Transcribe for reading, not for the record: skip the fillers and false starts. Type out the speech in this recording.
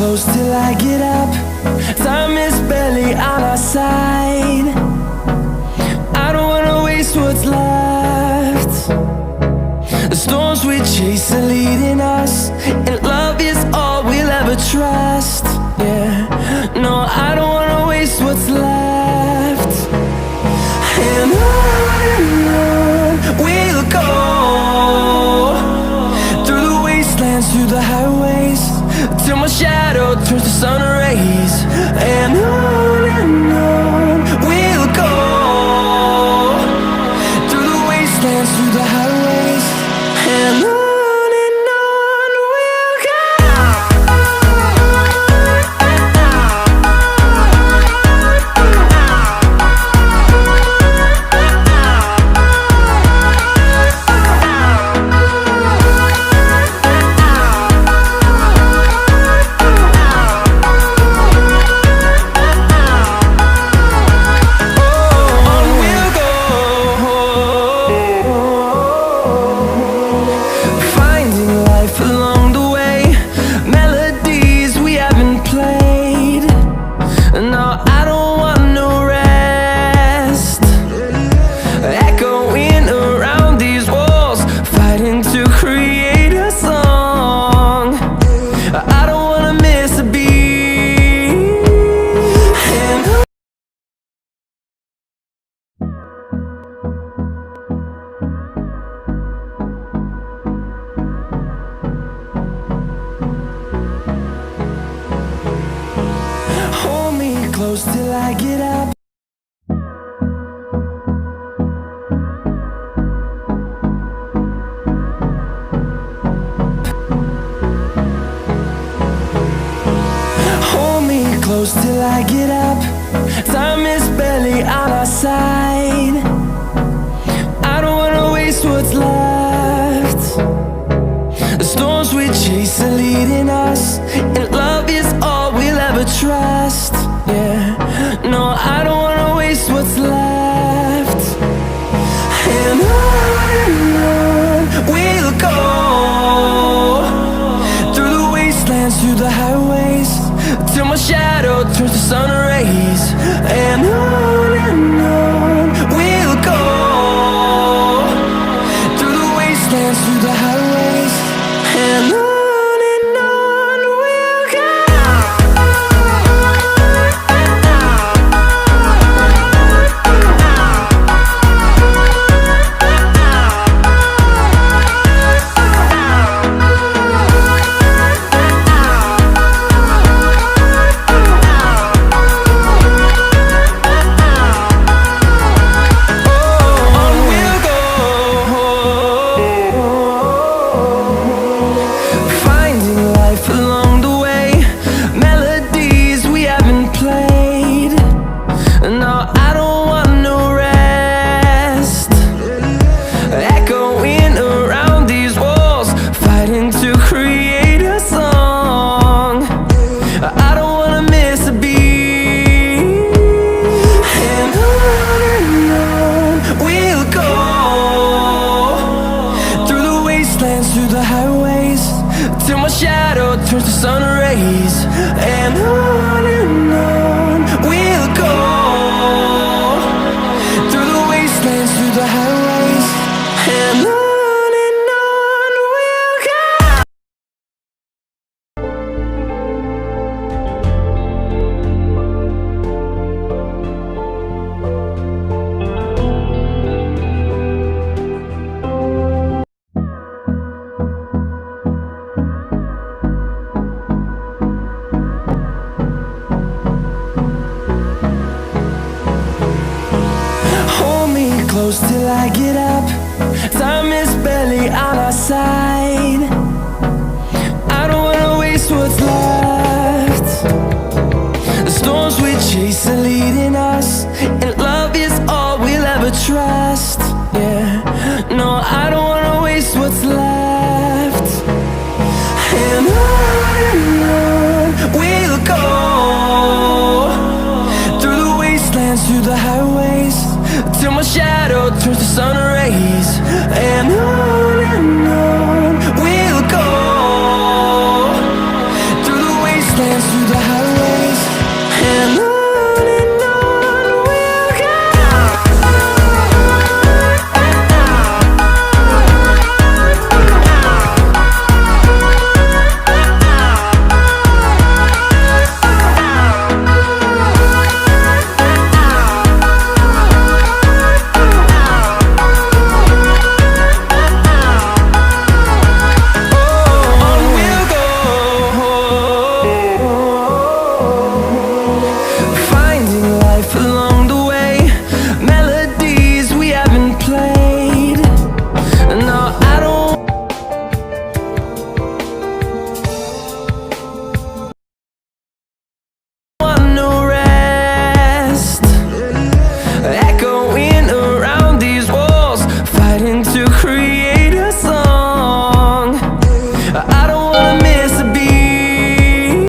close till I get up. Time is barely on our side. I don't wanna waste what's left. The storms we chase are leading us, and love is all we'll ever trust. Yeah, no, I don't wanna waste what's left. And on we'll go, through the wastelands, through the highways, till my shadow turns to sun rays. And on we'll go, through the wastelands, through the highways, and on. Close till I get up. Hold me close till I get up. Time is barely on our side. I don't wanna waste what's left. The storms we chase are leading us, and love is all we'll ever trust. Yeah, no, I don't wanna waste what's left. And on we'll go, through the wastelands, through the highways, till my shadow turns to sun rays. And on we'll go, through the wastelands, through the highways, and on. Through the highways, till my shadow turns to sun rays. And on we'll go, through the wastelands, through the highways, and on. Close till I get up. Time is barely on our side. I don't wanna waste what's left. The storms we chase are leading us, and love is all we'll ever trust. Yeah, no, I don't wanna waste what's left. And on we'll go, through the wastelands, through the highways, till my shadow turns to sun